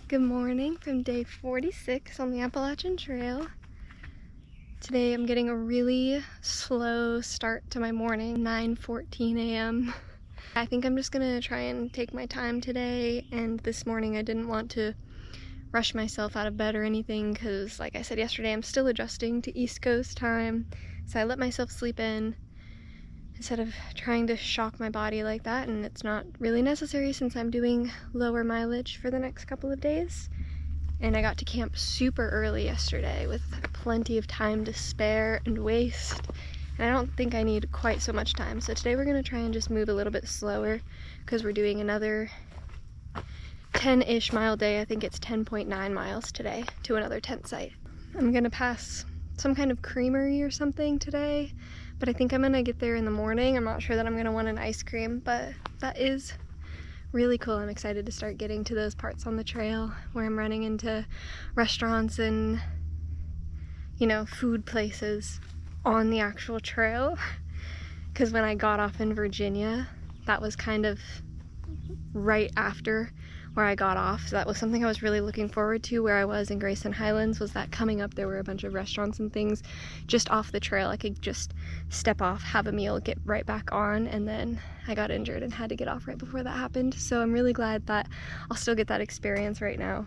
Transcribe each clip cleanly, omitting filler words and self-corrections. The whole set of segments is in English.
Good morning from day 46 on the Appalachian Trail. Today I'm getting a really slow start to my morning, 9:14 a.m. I think I'm just gonna try and take my time today, and this morning I didn't want to rush myself out of bed or anything because, like I said yesterday, I'm still adjusting to East Coast time, so I let myself sleep in instead of trying to shock my body like that, and it's not really necessary since I'm doing lower mileage for the next couple of days. And I got to camp super early yesterday with plenty of time to spare and waste, and I don't think I need quite so much time. So today we're gonna try and just move a little bit slower because we're doing another 10-ish mile day. I think it's 10.9 miles today to another tent site. I'm gonna pass some kind of creamery or something today, but I think I'm gonna get there in the morning. I'm not sure that I'm gonna want an ice cream, but that is really cool. I'm excited to start getting to those parts on the trail where I'm running into restaurants and, you know, food places on the actual trail. Because when I got off in Virginia, that was kind of right after where I got off, so that was something I was really looking forward to. Where I was in Grayson Highlands was that coming up there were a bunch of restaurants and things just off the trail. I could just step off, have a meal, get right back on, and then I got injured and had to get off right before that happened. So I'm really glad that I'll still get that experience right now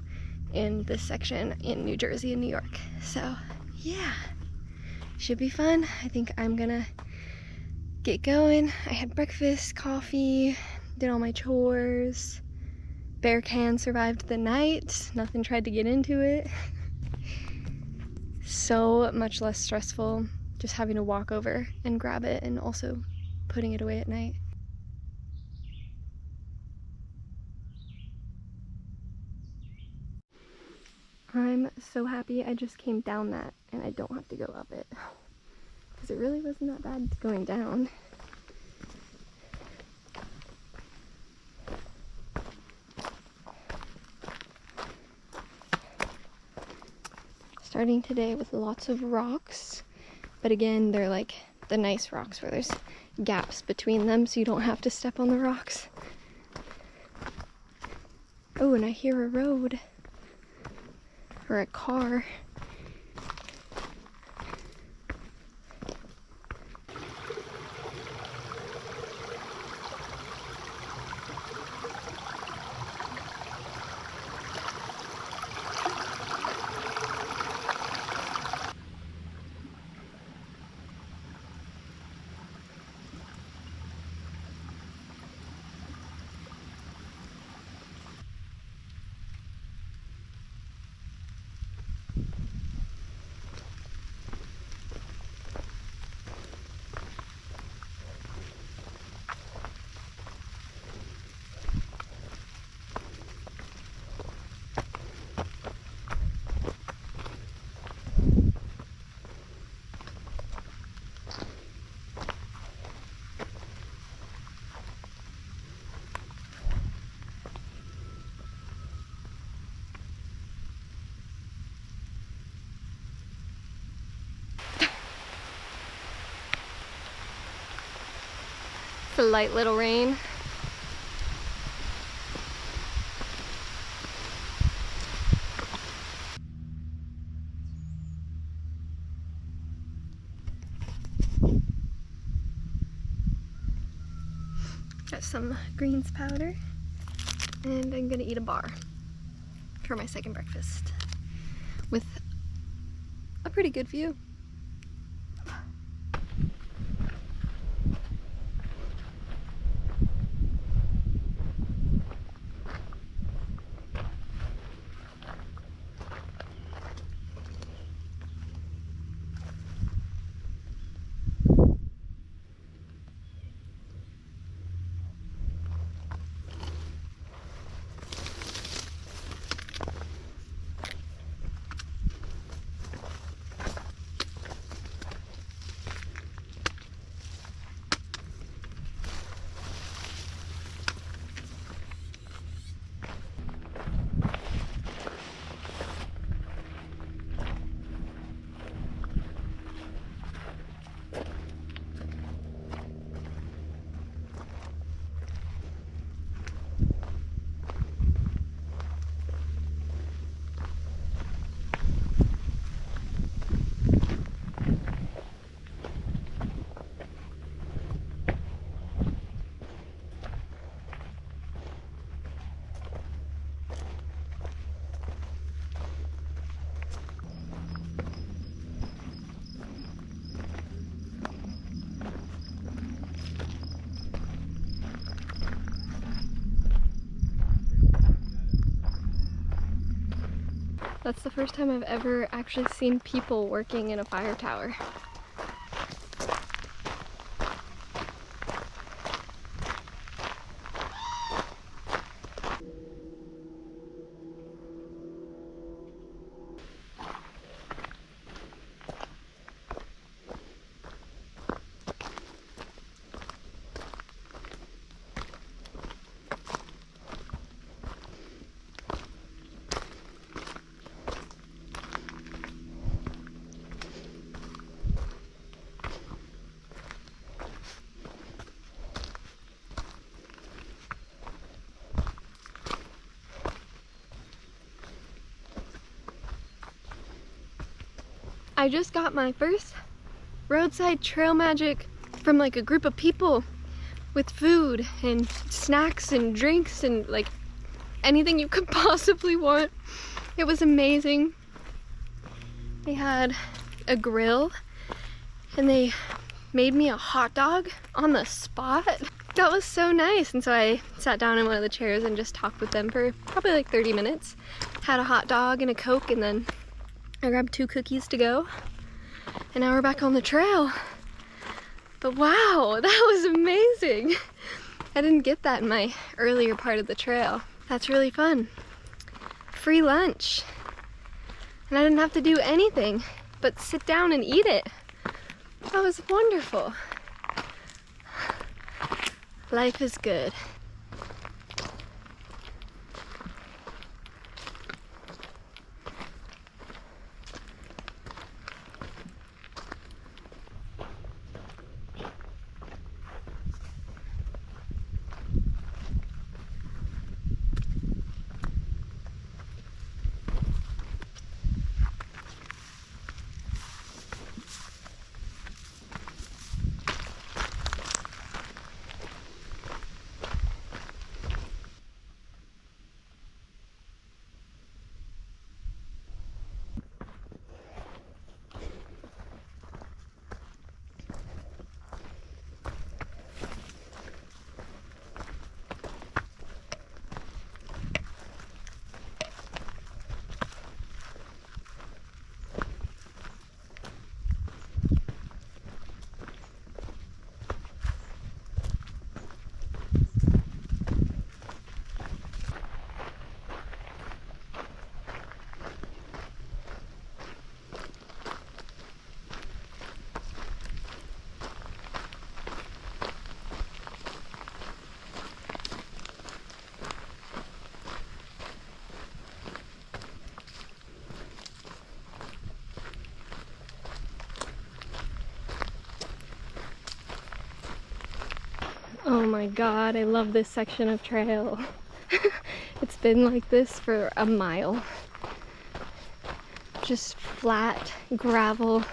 in this section in New Jersey and New York. So yeah, should be fun. I think I'm gonna get going. I had breakfast, coffee, did all my chores. Bear can survived the night. Nothing tried to get into it. So much less stressful just having to walk over and grab it and also putting it away at night. I'm so happy I just came down that and I don't have to go up it, because it really wasn't that bad going down. Starting today with lots of rocks, but again, they're like the nice rocks where there's gaps between them so you don't have to step on the rocks. Oh, and I hear a road or a car. It's a light little rain. Got some greens powder, and I'm gonna eat a bar for my second breakfast with a pretty good view. That's the first time I've ever actually seen people working in a fire tower. I just got my first roadside trail magic from like a group of people with food and snacks and drinks and like anything you could possibly want. It was amazing. They had a grill and they made me a hot dog on the spot. That was so nice. And so I sat down in one of the chairs and just talked with them for probably like 30 minutes. Had a hot dog and a Coke, and then I grabbed 2 cookies to go. And now we're back on the trail. But wow, that was amazing. I didn't get that in my earlier part of the trail. That's really fun. Free lunch. And I didn't have to do anything but sit down and eat it. That was wonderful. Life is good. Oh my god, I love this section of trail. It's been like this for a mile. Just flat gravel,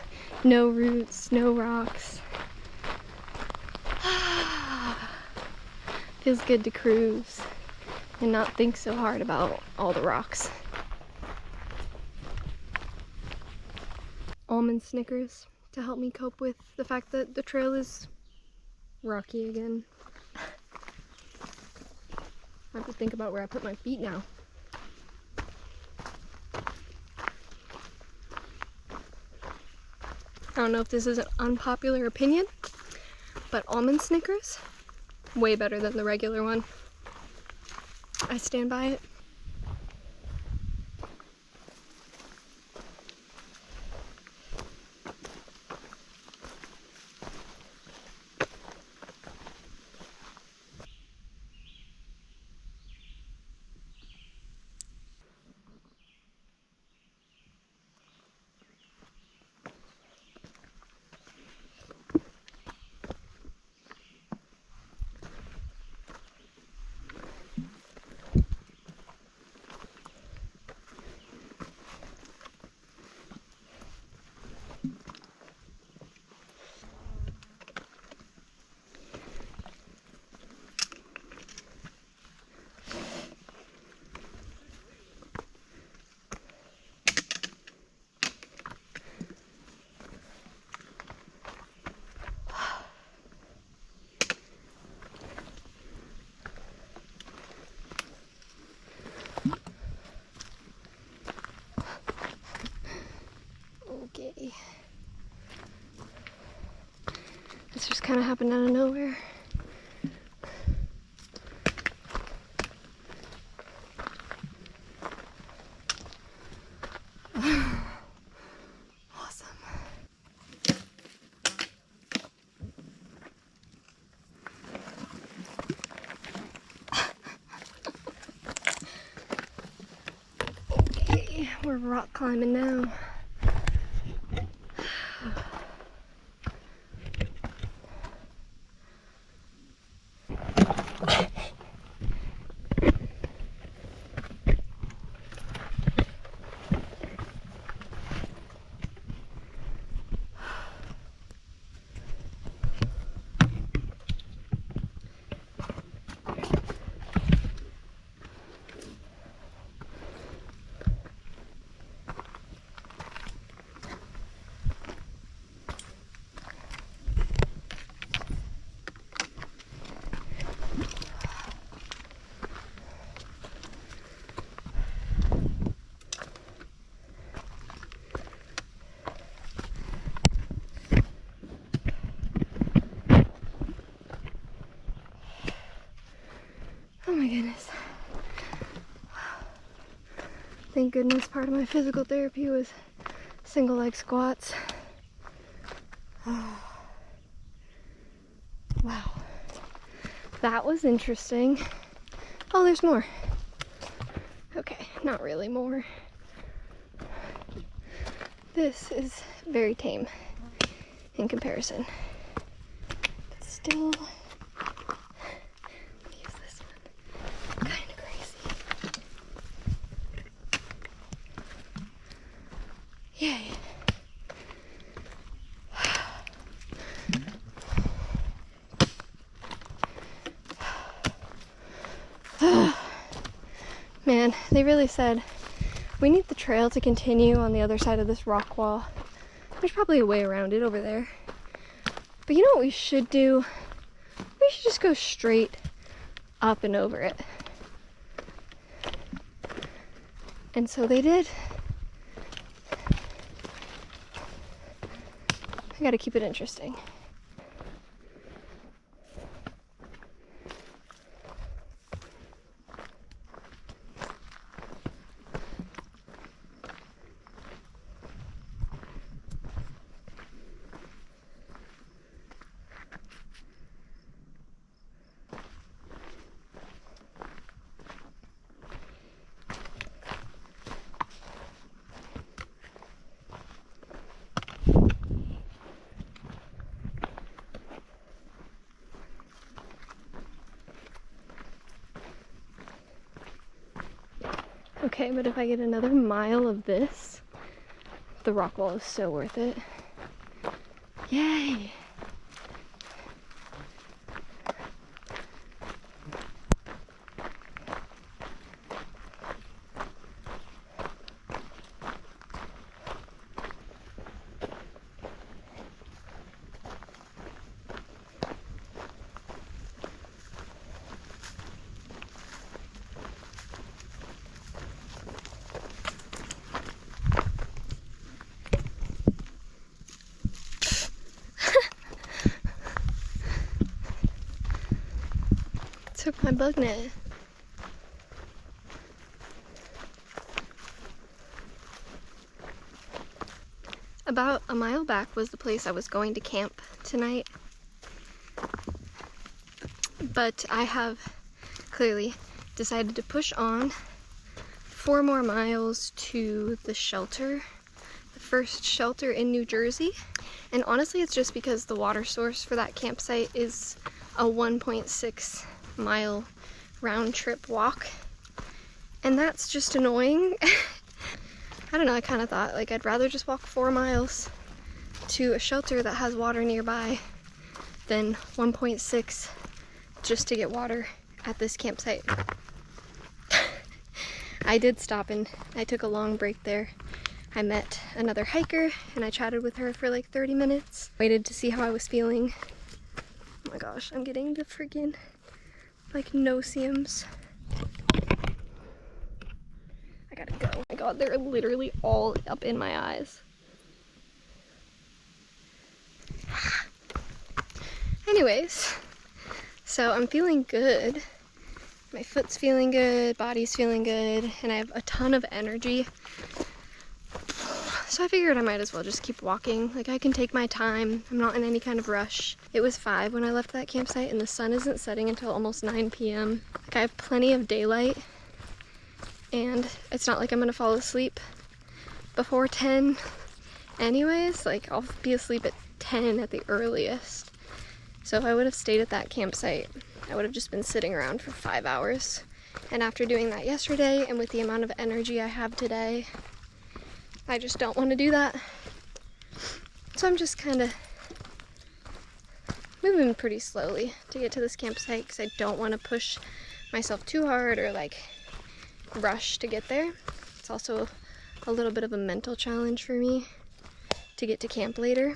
no roots, no rocks. Feels good to cruise and not think so hard about all the rocks. Almond Snickers to help me cope with the fact that the trail is rocky again. I have to think about where I put my feet now. I don't know if this is an unpopular opinion, but almond Snickers, way better than the regular one. I stand by it. popping out of nowhere. Awesome. Okay, we're rock climbing now. Oh my goodness. Thank goodness part of my physical therapy was single leg squats. Oh. Wow. That was interesting. Oh, there's more. Okay, not really more. This is very tame in comparison. But still, use this one. Kind of crazy. Yay. Man, they really said we need the trail to continue on the other side of this rock wall. There's probably a way around it over there. But you know what we should do? We should just go straight up and over it. And so they did. I gotta keep it interesting. Okay, but if I get another mile of this, the rock wall is so worth it. Yay! Took my bug net. About a mile back was the place I was going to camp tonight. But I have clearly decided to push on 4 more miles to the shelter, the first shelter in New Jersey. And honestly, it's just because the water source for that campsite is a 1.6 mile round trip walk, and that's just annoying. I don't know, I kind of thought like I'd rather just walk 4 miles to a shelter that has water nearby than 1.6 just to get water at this campsite. I did stop and I took a long break there. I met another hiker and I chatted with her for like 30 minutes. Waited to see how I was feeling. Oh my gosh, I'm getting the friggin' like no-seums. I gotta go. Oh my god, they're literally all up in my eyes. Anyways, so I'm feeling good. My foot's feeling good, body's feeling good, and I have a ton of energy. So I figured I might as well just keep walking. Like, I can take my time. I'm not in any kind of rush. It was 5 when I left that campsite, and the sun isn't setting until almost 9 p.m. Like, I have plenty of daylight, and it's not like I'm gonna fall asleep before 10 anyways. Like, I'll be asleep at 10 at the earliest. So if I would have stayed at that campsite, I would have just been sitting around for 5 hours. And after doing that yesterday, and with the amount of energy I have today, I just don't want to do that. So I'm just kind of moving pretty slowly to get to this campsite because I don't want to push myself too hard or like rush to get there. It's also a little bit of a mental challenge for me to get to camp later.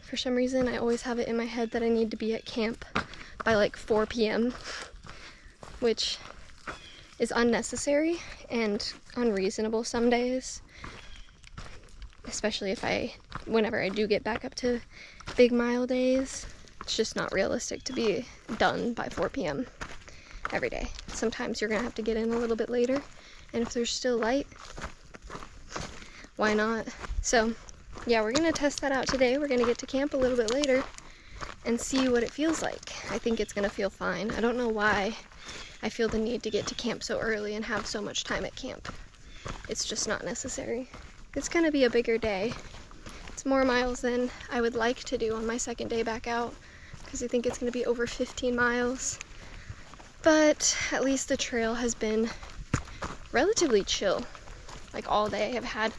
For some reason, I always have it in my head that I need to be at camp by like 4 p.m., which is unnecessary and unreasonable some days, especially whenever I do get back up to big mile days. It's just not realistic to be done by 4 p.m. every day. Sometimes you're gonna have to get in a little bit later, and if there's still light, why not? So yeah, we're gonna test that out today. We're gonna get to camp a little bit later and see what it feels like. I think it's gonna feel fine. I don't know why I feel the need to get to camp so early and have so much time at camp. It's just not necessary. It's gonna be a bigger day. It's more miles than I would like to do on my second day back out, because I think it's gonna be over 15 miles. But at least the trail has been relatively chill. Like, all day I've had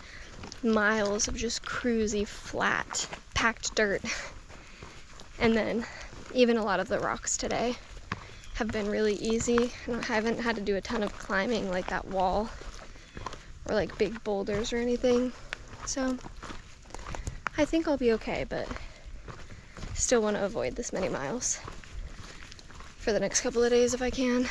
miles of just cruisy, flat, packed dirt. And then even a lot of the rocks today have been really easy. I haven't had to do a ton of climbing like that wall or like big boulders or anything. So I think I'll be okay, but still want to avoid this many miles for the next couple of days if I can.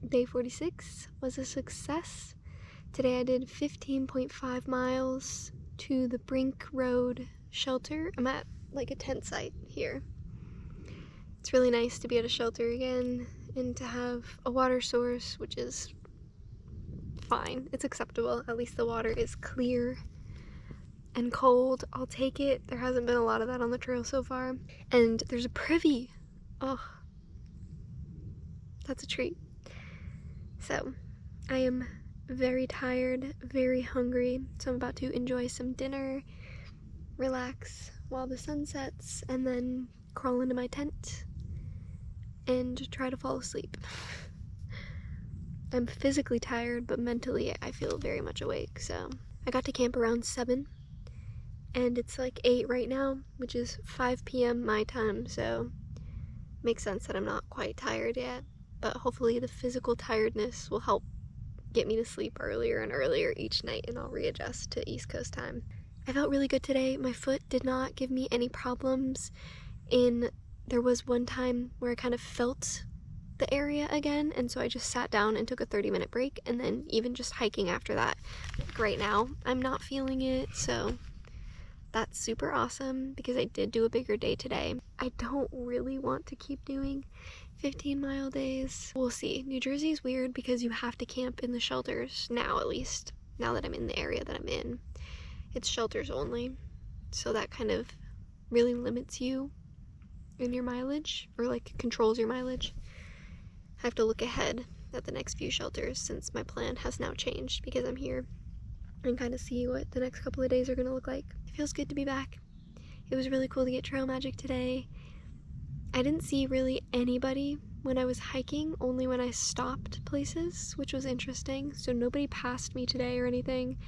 Day 46 was a success. Today I did 15.5 miles to the Brink Road shelter. I'm at like a tent site here. It's really nice to be at a shelter again and to have a water source, which is fine. It's acceptable. At least the water is clear and cold. I'll take it. There hasn't been a lot of that on the trail so far. And there's a privy. Oh, that's a treat. So, I am very tired, very hungry, so I'm about to enjoy some dinner, relax while the sun sets, and then crawl into my tent and try to fall asleep. I'm physically tired, but mentally I feel very much awake, so I got to camp around 7, and it's like 8 right now, which is 5 p.m. my time, so makes sense that I'm not quite tired yet. But hopefully the physical tiredness will help get me to sleep earlier and earlier each night, and I'll readjust to East Coast time. I felt really good today. My foot did not give me any problems. There was one time where I kind of felt the area again, and so I just sat down and took a 30-minute break, and then even just hiking after that. Like right now, I'm not feeling it, so that's super awesome because I did do a bigger day today. I don't really want to keep doing 15-mile days. We'll see. New Jersey is weird because you have to camp in the shelters now, at least. now that I'm in the area that I'm in. It's shelters only, so that kind of really limits you in your mileage, or like controls your mileage. I have to look ahead at the next few shelters since my plan has now changed because I'm here, and kind of see what the next couple of days are going to look like. It feels good to be back. It was really cool to get trail magic today. I didn't see really anybody when I was hiking, only when I stopped places, which was interesting. So nobody passed me today or anything.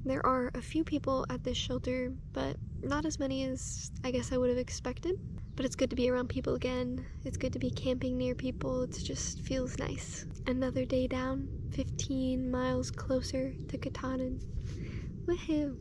There are a few people at this shelter, but not as many as I guess I would have expected. But it's good to be around people again. It's good to be camping near people. It just feels nice. Another day down, 15 miles closer to Katahdin. Woohoo!